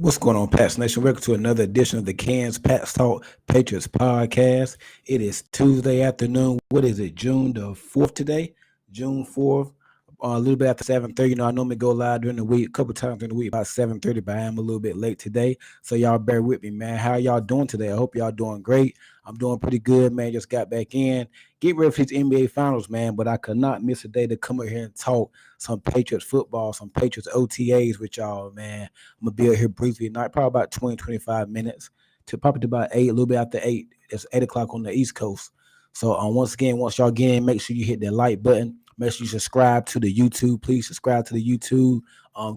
What's going on, Pats Nation? Welcome to another edition of the Cans Pats Talk Patriots podcast. It is Tuesday afternoon. What is it? June the 4th today? June 4th. A little bit after 7:30. I normally go live during the week, a couple times during the week, about 7:30, but I am a little bit late today. So y'all bear with me, man. How y'all doing today? I hope y'all doing great. I'm doing pretty good, man. Just got back in. Get ready for these NBA finals, man. But I could not miss a day to come up here and talk some Patriots football, some Patriots OTAs with y'all, man. I'm gonna be out here briefly tonight, probably about 20, 25 minutes to probably to about 8, a little bit after 8. It's 8 o'clock on the East Coast. So once again, once y'all get in, make sure you hit that like button. Make sure you subscribe to the YouTube. Please subscribe to the YouTube.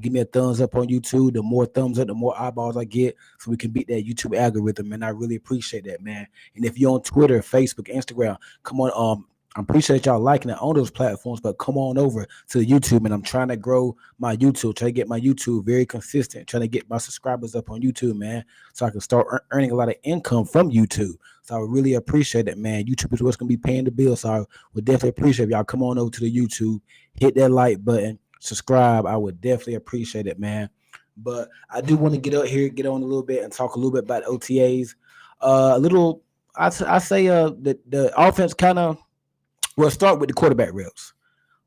Give me a thumbs up on YouTube. The more thumbs up, the more eyeballs I get, so we can beat that YouTube algorithm. And I really appreciate that, man. And if you're on Twitter, Facebook, Instagram, come on. I appreciate y'all liking it on those platforms, but come on over to YouTube. And I'm trying to grow my YouTube, trying to get my YouTube very consistent, trying to get my subscribers up on YouTube, man, so I can start earning a lot of income from YouTube. So I would really appreciate it, man. YouTube is what's going to be paying the bills. So I would definitely appreciate if y'all come on over to the YouTube, hit that like button, subscribe. I would definitely appreciate it, man. But I do want to get up here, get on a little bit and talk a little bit about OTAs. A little, I say the offense kind of, we'll start with the quarterback reps.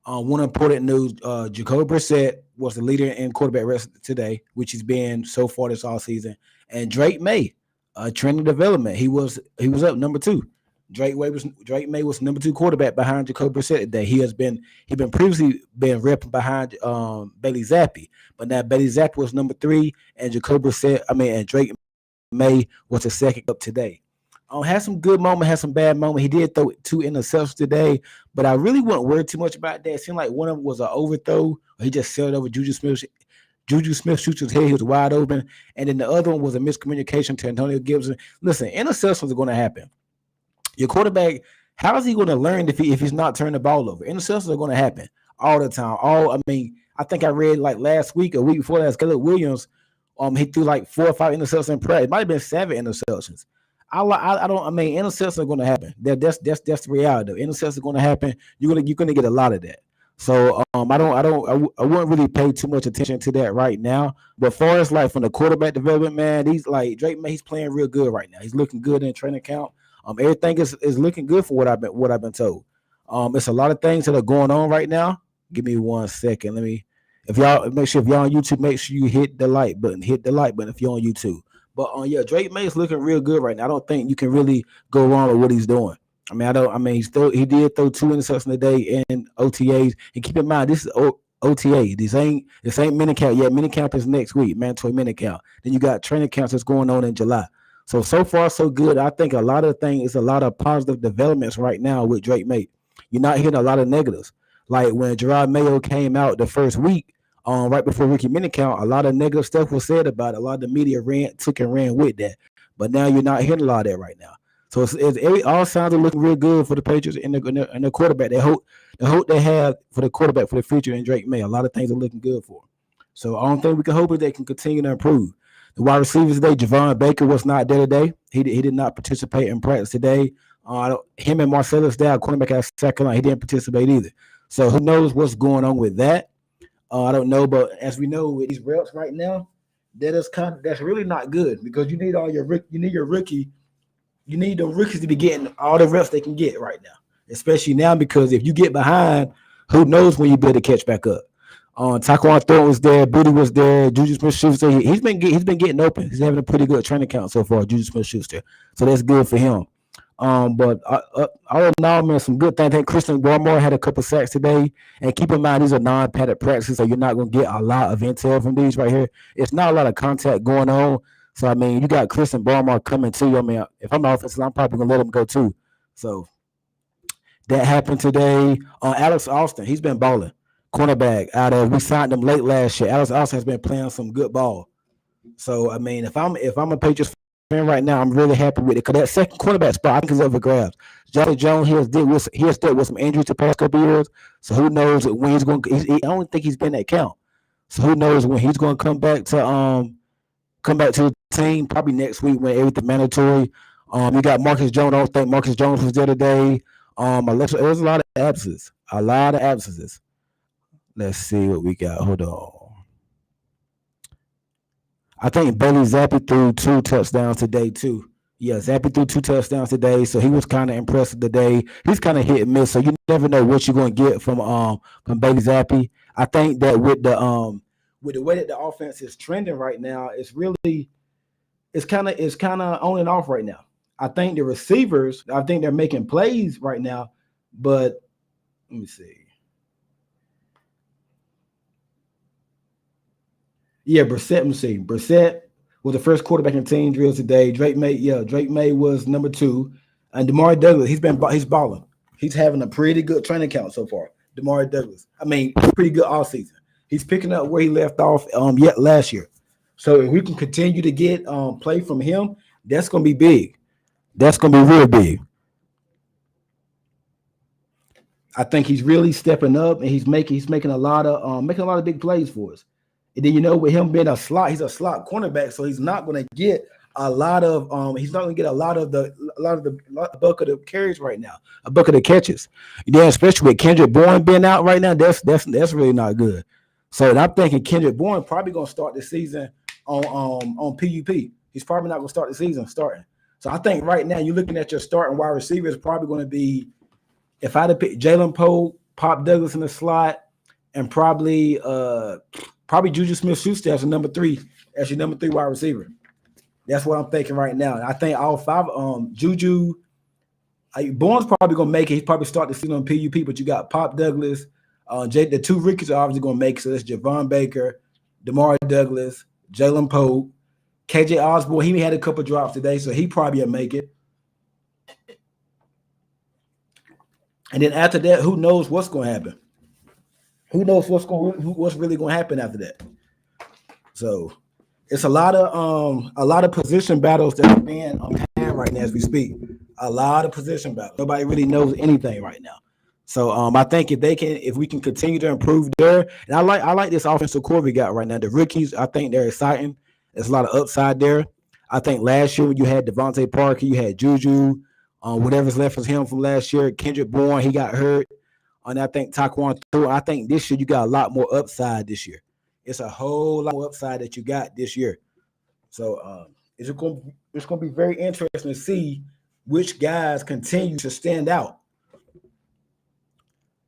One important news: Jacoby Brissett was the leader in quarterback reps today, which has been so far this all season. And Drake May, training development, he was up number 2. Drake May was number 2 quarterback behind Jacoby Brissett today. He been previously been repping behind Bailey Zappi, but now Bailey Zappi was number 3, and and Drake May was the second up today. Had some good moments, had some bad moments. He did throw 2 interceptions today, but I really wouldn't worry too much about that. It seemed like one of them was an overthrow. He just sailed over Juju Smith. Juju Smith shoots his head. He was wide open. And then the other one was a miscommunication to Antonio Gibson. Listen, interceptions are going to happen. Your quarterback, how is he going to learn if he's not turning the ball over? Interceptions are going to happen all the time. I think I read like last week, a week before that, Caleb Williams, he threw like 4 or 5 interceptions in practice. It might have been 7 interceptions. Interceptions are going to happen. That's the reality. Interceptions are going to happen. You're gonna get a lot of that. So I wouldn't really pay too much attention to that right now. But far as like from the quarterback development, man, he's like Drake, man, he's playing real good right now. He's looking good in training camp. Everything is looking good for what I've been told. It's a lot of things that are going on right now. Give me 1 second. If y'all on YouTube, make sure you hit the like button. Hit the like button if you're on YouTube. But Drake May is looking real good right now. I don't think you can really go wrong with what he's doing. He did throw 2 interceptions today in OTAs. And keep in mind, this is OTA. This ain't minicamp yet. Minicamp is next week, mandatory minicamp. Then you got training camps that's going on in July. So far, so good. I think a lot of things is a lot of positive developments right now with Drake May. You're not hearing a lot of negatives. Like when Gerard Mayo came out the first week, right before rookie minicamp, a lot of negative stuff was said about it. A lot of the media took and ran with that. But now you're not hearing a lot of that right now. So all signs are looking real good for the Patriots and the quarterback. The hope they have for the quarterback for the future in Drake May. A lot of things are looking good for him. So I don't think we can hope that they can continue to improve. The wide receivers today, Javon Baker was not there today. He did not participate in practice today. Him and Marcellus Dow, cornerback out of South Carolina, he didn't participate either. So who knows what's going on with that? I don't know, but as we know with these reps right now, that's really not good because you need the rookies to be getting all the reps they can get right now, especially now because if you get behind, who knows when you be able to catch back up. Taquan Thornton was there, Booty was there, Juju Smith-Schuster. He's been getting open. He's having a pretty good training count so far, Juju Smith-Schuster. So that's good for him. But all in all, man, some good things. I think Christian Barmore had a couple sacks today. And keep in mind, these are non-padded practices, so you're not going to get a lot of intel from these right here. It's not a lot of contact going on. So, you got Christian Barmore coming too. If I'm the offensive line, I'm probably going to let him go too. So, that happened today. Alex Austin, he's been balling. Cornerback we signed him late last year. Alex Austin has been playing some good ball. So, if I'm a Patriots fan right now, I'm really happy with it because that second quarterback spot I think is up for grabs. Jonathan Jones, he has dealt with some injuries the past couple years, so who knows when he's going? I don't think he's been at count, so who knows when he's going to come back to the team? Probably next week when everything mandatory. You got Marcus Jones. I don't think Marcus Jones was there today. There was a lot of absences. Let's see what we got. Hold on. I think Bailey Zappi threw 2 touchdowns today too. Yeah, Zappi threw 2 touchdowns today, so he was kind of impressive today. He's kind of hit and miss, so you never know what you're going to get from Bailey Zappi. I think that with the way that the offense is trending right now, it's kind of on and off right now. I think the receivers, I think they're making plays right now, but let me see. Yeah, Brissett. Let me see. Brissett was the first quarterback in team drills today. Drake May was number two, and Demar Douglas. He's balling. He's having a pretty good training camp so far. Demar Douglas. I mean, pretty good all season. He's picking up where he left off yet last year. So if we can continue to get play from him, that's gonna be big. That's gonna be real big. I think he's really stepping up and he's making a lot of big plays for us. And then with him being he's a slot cornerback, so he's not gonna get a lot of the bucket of carries right now, a bucket of catches. Yeah, especially with Kendrick Bourne being out right now, that's really not good. So I'm thinking Kendrick Bourne probably gonna start the season on PUP. He's probably not gonna start the season starting. So I think right now you're looking at your starting wide receiver is probably going to be, if I had to pick, Jalen Poe, Pop Douglas in the slot, and probably Juju Smith-Schuster as your number three wide receiver. That's what I'm thinking right now. And I think all five, Juju, Bourne's probably gonna make it. He's probably start the season on PUP, but you got Pop Douglas, the two rookies are obviously gonna make it. So that's Javon Baker, Demar Douglas, Jalen Poe, KJ Osborne. He had a couple drops today, so he probably will make it. And then after that, who knows what's going to happen? Who knows what's really going to happen after that? So it's a lot of position battles that are being had right now as we speak. A lot of position battles. Nobody really knows anything right now. So I think if we can continue to improve there, and I like this offensive core we got right now. The rookies, I think they're exciting. There's a lot of upside there. I think last year when you had Devontae Parker, you had Juju, whatever's left of him from last year. Kendrick Bourne, he got hurt. And I think Taquan threw. I think this year you got a lot more upside this year. It's a whole lot more upside that you got this year. So it's going to be very interesting to see which guys continue to stand out.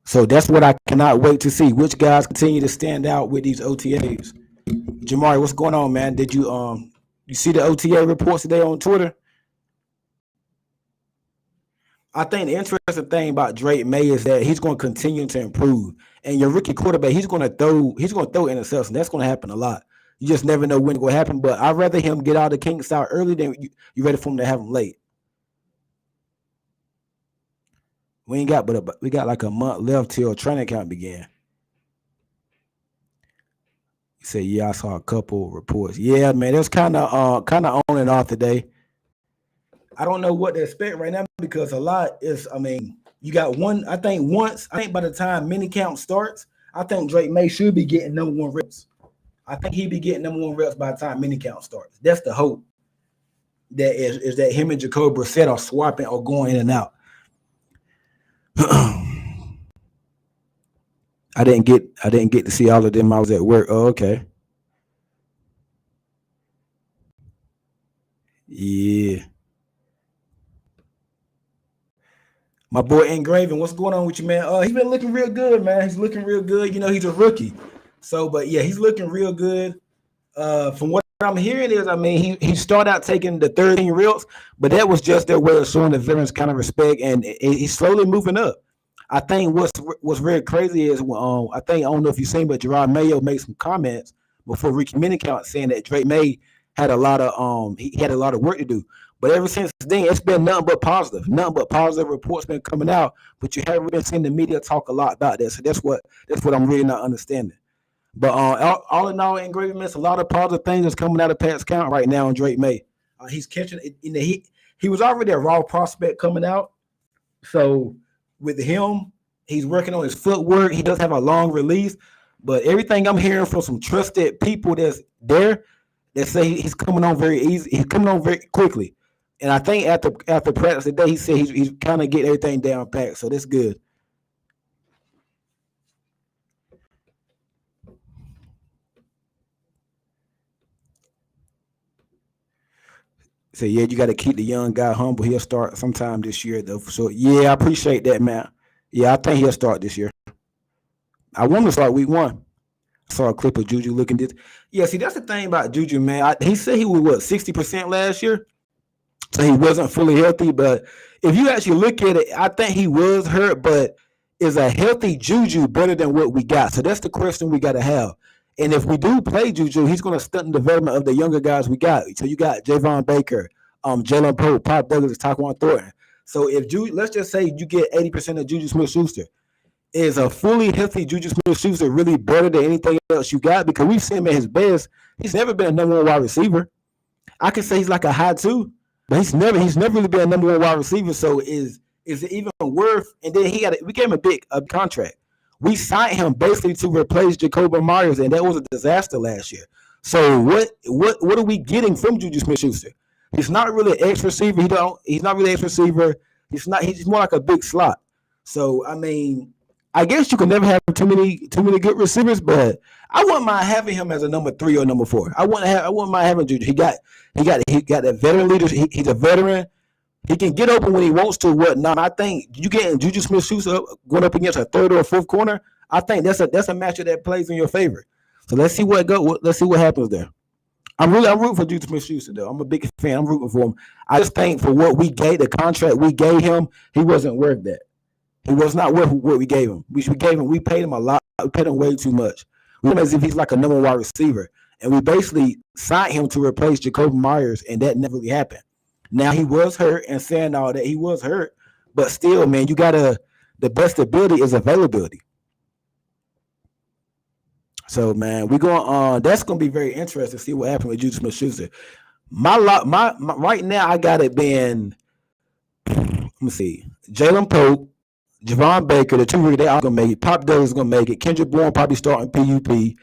So that's what I cannot wait to see. Which guys continue to stand out with these OTAs. Jamari, what's going on, man? Did you see the OTA reports today on Twitter? I think the interesting thing about Drake May is that he's going to continue to improve. And your rookie quarterback, he's going to throw interceptions. That's going to happen a lot. You just never know when it's going to happen. But I'd rather him get out of the kinks out early than you ready for him to have him late. We got like a month left till training camp began. He said, "Yeah, I saw a couple reports. Yeah, man, it's kind of on and off today. I don't know what to expect right now because a lot is. I mean, you got one. I think by the time mini count starts, I think Drake May should be getting number one reps. I think he'd be getting number one reps by the time mini count starts. That's the hope. That is that him and Jacoby Brissett are swapping or going in and out. I didn't get to see all of them. I was at work. Oh, okay. Yeah. My boy Engraving, what's going on with you, man? He's been looking real good, man. He's looking real good. He's a rookie. So, but yeah, he's looking real good. From what I'm hearing is, I mean, he started out taking the 13 reels, but that was just their way of showing the veterans kind of respect, and he's slowly moving up. I think what's very crazy is I don't know if you've seen, but Gerard Mayo made some comments before Ricky Minicount saying that Drake May had a lot of he had a lot of work to do. But ever since then, it's been nothing but positive. Nothing but positive reports been coming out. But you haven't been seeing the media talk a lot about that. So that's what I'm really not understanding. But all in all, Engraving, a lot of positive things is coming out of Pat's count right now on Drake May. He's catching it. He was already a raw prospect coming out. So with him, he's working on his footwork. He does have a long release. But everything I'm hearing from some trusted people that's there, that say he's coming on very easy. He's coming on very quickly. And I think after practice today, he said he's kind of getting everything down packed. So that's good. So yeah, you got to keep the young guy humble. He'll start sometime this year though. So yeah, I appreciate that, man. Yeah, I think he'll start this year. I want to start week 1. I saw a clip of Juju looking this. Yeah, see that's the thing about Juju, man. He said he was what 60% last year, so he wasn't fully healthy. But if you actually look at it, I think he was hurt. But is a healthy Juju better than what we got? So that's the question we got to have. And if we do play Juju, he's going to stunt the development of the younger guys we got. So you got Javon Baker, Jalen Pope, Pop Douglas, Taquan Thornton. So if let's just say you get 80% of Juju Smith-Schuster, is a fully healthy Juju Smith-Schuster really better than anything else you got? Because we've seen him at his best. He's never been a number 1 wide receiver. I can say he's like a high 2, but he's never really been a number 1 wide receiver. So is it even worth? And then we gave him a big contract. We signed him basically to replace Jacoby Myers, and that was a disaster last year. So what are we getting from Juju Smith-Schuster? He's not really an X receiver. He's not really an X receiver. He's more like a big slot. So I mean, I guess you can never have too many good receivers, but I wouldn't mind having him as a number 3 or number 4. I wouldn't mind having Juju. He got that veteran leadership. He's a veteran. He can get open when he wants to, whatnot. I think you getting Juju Smith-Schuster going up against a 3rd or 4th corner. I think that's a matchup that plays in your favor. So let's see let's see what happens there. I'm rooting for Juju Smith-Schuster though. I'm a big fan. I'm rooting for him. I just think for what we gave, the contract we gave him, he wasn't worth that. He was not worth what we gave him. We paid him a lot. We paid him way too much. We made as if he's like a number 1 wide receiver, and we basically signed him to replace Jacoby Myers, and that never really happened. Now he was hurt, and saying all that he was hurt, but still, man, the best ability is availability. So, man, we're going. That's going to be very interesting to see what happens with Juju Smith-Schuster. My right now, I got it being. Let me see, Jalen Pope, Javon Baker, the 2 they all going to make it. Pop Douglas is going to make it. Kendrick Bourne probably starting PUP.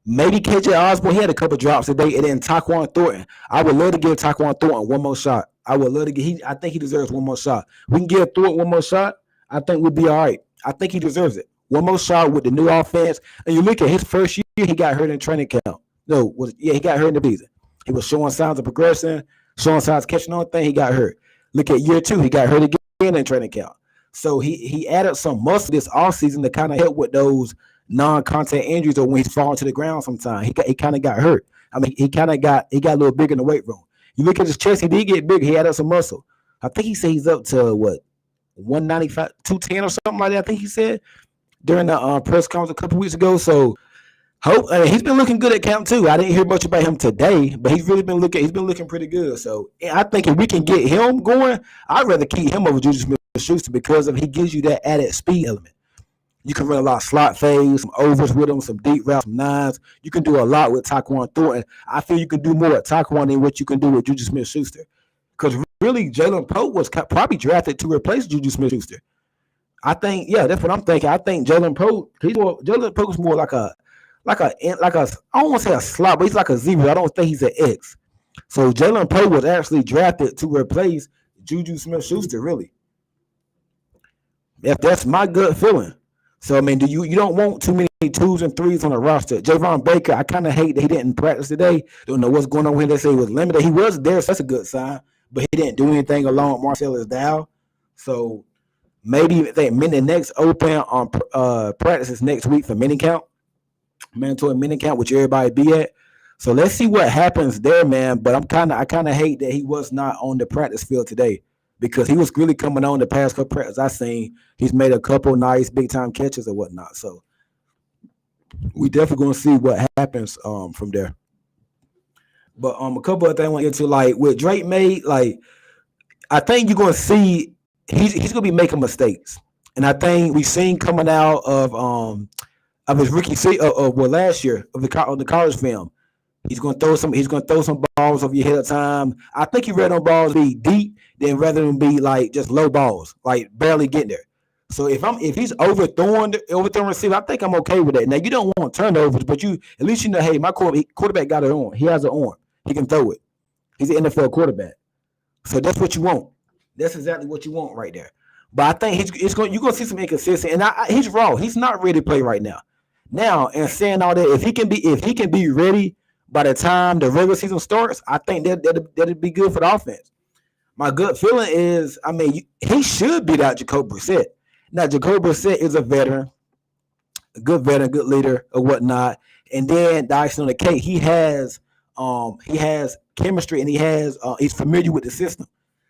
Maybe KJ Osborne. He had a couple drops today, and then Taquan Thornton. I would love to give Taquan Thornton one more shot. I would love to get. I think he deserves one more shot. We can give Thornton one more shot. I think we'll be all right. I think he deserves it. One more shot with the new offense. And you look at his first year, he got hurt in training camp. He got hurt in the season. He was showing signs of progression, showing signs of catching on thing. He got hurt. Look at year 2, he got hurt again in training camp. So he added some muscle this offseason to kind of help with those non-contact injuries or when he's falling to the ground sometimes. He kind of got hurt. I mean, he got a little bigger in the weight room. You look at his chest, he did get bigger. He added some muscle. I think he said he's up to, 195, 210 or something like that, I think he said during the press conference a couple weeks ago. So he's been looking good at camp too. I didn't hear much about him today, but he's been looking pretty good. So I think if we can get him going, I'd rather keep him over Juju Smith-Schuster because he gives you that added speed element. You can run a lot of slot fades, some overs with him, some deep routes, some nines. You can do a lot with Taquan Thornton. I feel you can do more with Taquan than what you can do with Juju Smith-Schuster. Because really, Jalen Pope was probably drafted to replace Juju Smith-Schuster. I think, yeah, that's what I'm thinking. I think Jalen Pope is more like a I don't want to say a slot, but he's like a zero. I don't think he's an X. So Jalen Pope was actually drafted to replace Juju Smith-Schuster, really. That's my gut feeling. So I mean, you don't want too many 2s and 3s on the roster. Javon Baker, I kind of hate that he didn't practice today. Don't know what's going on with him. They say he was limited. He was there, so that's a good sign. But he didn't do anything along with Marcellus Dow. So maybe the next open on practices next week for mandatory minicamp, which everybody be at. So let's see what happens there, man. But I kind of hate that he was not on the practice field today because he was really coming on the past couple practices I seen. He's made a couple nice big time catches or whatnot. So we definitely gonna see what happens from there. But a couple of things I want to get to, like with Drake made, like I think you're gonna see he's gonna be making mistakes, and I think we've seen coming out of his rookie last year of the college film. He's gonna throw some balls over your head at a time. I think he read on balls be deep than rather than be like just low balls, like barely getting there. So if he's overthrowing receiver, I think I'm okay with that. Now you don't want turnovers, but at least you know, hey, my quarterback got an arm. He has an arm. He can throw it. He's an NFL quarterback. So that's what you want. That's exactly what you want right there. But I think you're gonna see some inconsistent, and he's raw. He's not ready to play right now. Now, and saying all that, if he can be ready by the time the regular season starts, I think that'd be good for the offense. My gut feeling is, I mean, he should beat out Jacoby Brissett. Now, Jacoby Brissett is a veteran, good leader or whatnot. And then the icing on the cake, he has chemistry and he's familiar with the system.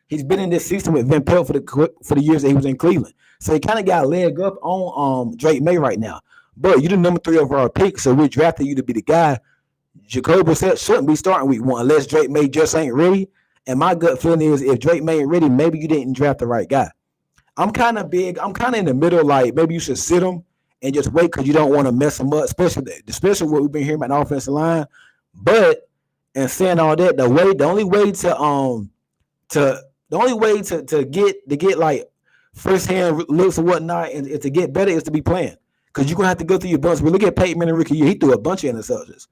He's been in this system with Van Pelt for the years that he was in Cleveland. So he kind of got a leg up on Drake May right now. But you're the number 3 overall pick, so we're drafting you to be the guy. Jacoby Brissett shouldn't be starting week 1 unless Drake May just ain't ready. And my gut feeling is if Drake May ain't ready, maybe you didn't draft the right guy. I'm kind of in the middle, like maybe you should sit him and just wait because you don't want to mess him up, especially what we've been hearing about the offensive line. But and saying all that, the only way to get like first hand looks or whatnot and to get better is to be playing. Because you're gonna have to go through your bunch. We look at Peyton Manning rookie year, he threw a bunch of interceptions.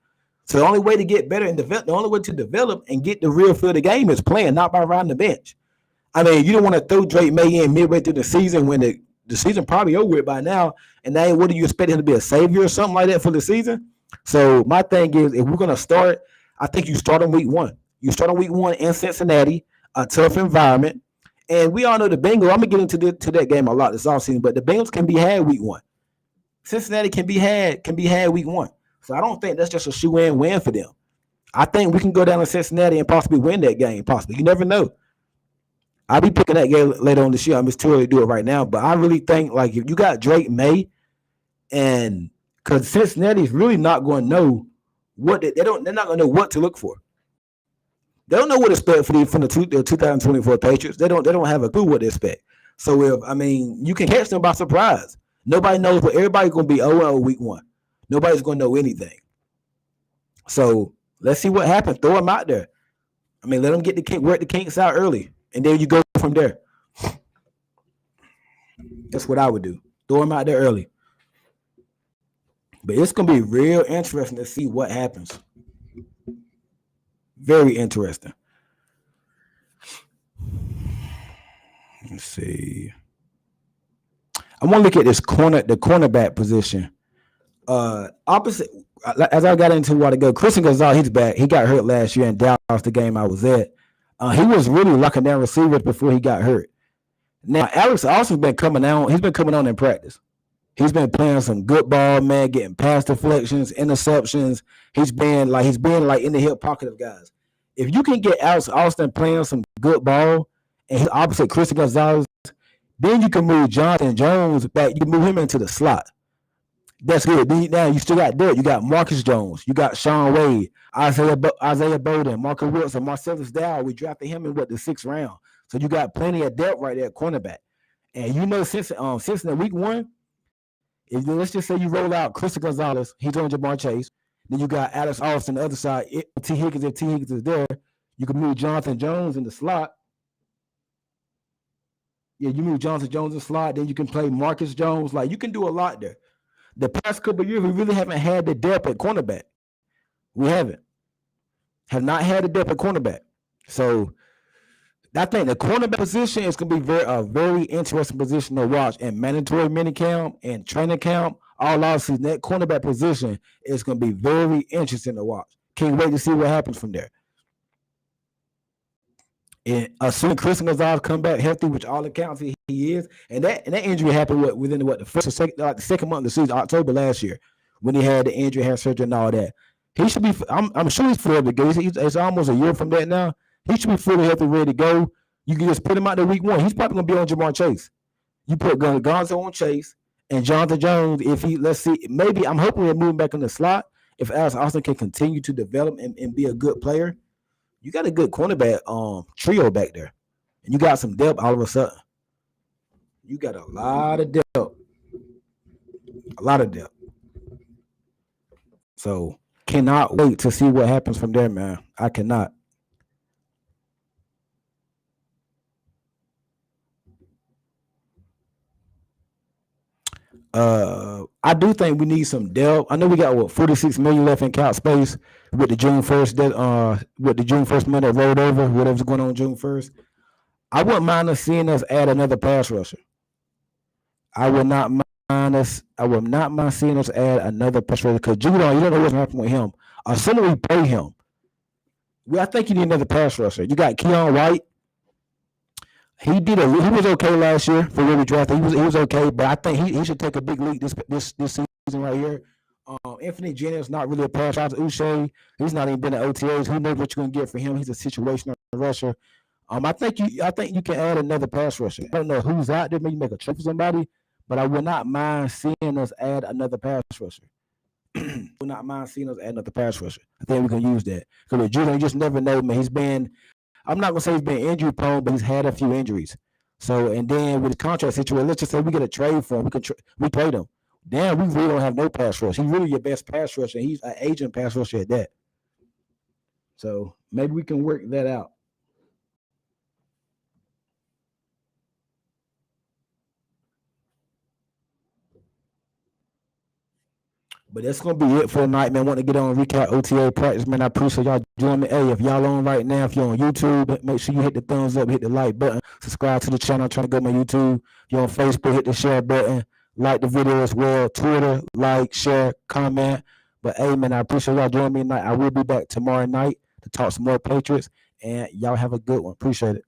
So the only way to get better and the only way to develop and get the real feel of the game is playing, not by riding the bench. I mean, you don't want to throw Drake May in midway through the season when the season probably over with by now. And now, what do you expect him to be a savior or something like that for the season? So my thing is, if we're gonna start, I think you start on week 1. You start on week 1 in Cincinnati, a tough environment, and we all know the Bengals. I'm gonna get into that game a lot this offseason, but the Bengals can be had week 1. Cincinnati can be had week 1. So I don't think that's just a shoe-in win for them. I think we can go down to Cincinnati and possibly win that game. Possibly, you never know. I'll be picking that game later on this year. I'm just too early to do it right now, but I really think like if you got Drake May, and because Cincinnati's really not going to know what they're not going to know what to look for. They don't know what to expect from the 2024 Patriots. They don't have a clue what to expect. So you can catch them by surprise. Nobody knows, but everybody's going to be 0-0 week 1. Nobody's going to know anything. So let's see what happens. Throw them out there. Let them work the kinks out early, and then you go from there. That's what I would do. Throw them out there early. But it's going to be real interesting to see what happens. Very interesting. Let's see. I want to look at the cornerback position. Opposite, as I got into a while ago, Christian Gonzalez, he's back. He got hurt last year in Dallas, the game I was at. He was really locking down receivers before he got hurt. Now, Alex Austin's been coming on. He's been coming on in practice. He's been playing some good ball, man, getting pass deflections, interceptions. He's been in the hip pocket of guys. If you can get Alex Austin playing some good ball and he's opposite Christian Gonzalez, then you can move Jonathan Jones back. You can move him into the slot. That's good. Now you still got Derek. You got Marcus Jones. You got Sean Wade, Isaiah Bowden, Marcus Wilson, Marcellus Dow. We drafted him in the 6th round. So you got plenty of depth right there at cornerback. And since the week 1, let's just say you roll out Christian Gonzalez, he's on Jamar Chase. Then you got Alex Austin on the other side. If T. Higgins is there, you can move Jonathan Jones in the slot. Yeah, you move Jonathan Jones in the slot. Then you can play Marcus Jones. Like, you can do a lot there. The past couple of years, we really haven't had the depth at cornerback. We haven't. Have not had the depth at cornerback. So I think the cornerback position is going to be a very interesting position to watch. And mandatory minicamp and training camp, all offseason, that cornerback position is going to be very interesting to watch. Can't wait to see what happens from there. And assuming Christian Gonzalez come back healthy, which all accounts he is, and that injury happened within the first or second month of the season, October last year, when he had the injury, had surgery, and all that. He should be. I'm sure he's fully go. It's almost a year from that now. He should be fully healthy, ready to go. You can just put him out there week 1. He's probably gonna be on Jamar Chase. You put Gonzo on Chase and Jonathan Jones. Let's see, maybe I'm hoping they're moving back in the slot. If Alex Austin can continue to develop and be a good player. You got a good cornerback trio back there. And you got some depth all of a sudden. You got a lot of depth. A lot of depth. So cannot wait to see what happens from there, man. I cannot. I do think we need some depth. I know we got $46 million left in cap space with the June 1st money that rolled over, whatever's going on June 1st. I wouldn't mind seeing us add another pass rusher. I would not mind I will not mind seeing us add another pass rusher because Judon, you don't know what's happening with him. Assuming we pay him, I think you need another pass rusher. You got Keon White. He was okay last year for where we drafted. He was okay, but I think he should take a big leap this season right here. Anthony Jennings not really a pass rusher. Uche, he's not even been at OTAs. Who knows what you're gonna get for him? He's a situational rusher. I think you can add another pass rusher. I don't know who's out there. Maybe make a trade for somebody, but I would not mind seeing us add another pass rusher. Would not mind seeing us add another pass rusher. I think we can use that because with Judon, you just never know, man. He's been. I'm not gonna say he's been injury prone, but he's had a few injuries. So and then with the contract situation, let's just say we get a trade for him. We trade him. Damn, we really don't have no pass rush. He's really your best pass rusher. And he's an agent pass rusher at that. So maybe we can work that out. But that's gonna be it for tonight, man. Want to get on recap OTA practice, man. I appreciate y'all joining me. Hey, if y'all on right now, if you're on YouTube, make sure you hit the thumbs up, hit the like button, subscribe to the channel. I'm trying to go to my YouTube. If you're on Facebook, hit the share button, like the video as well. Twitter, like, share, comment. But hey, man, I appreciate y'all joining me tonight. I will be back tomorrow night to talk some more Patriots, and y'all have a good one. Appreciate it.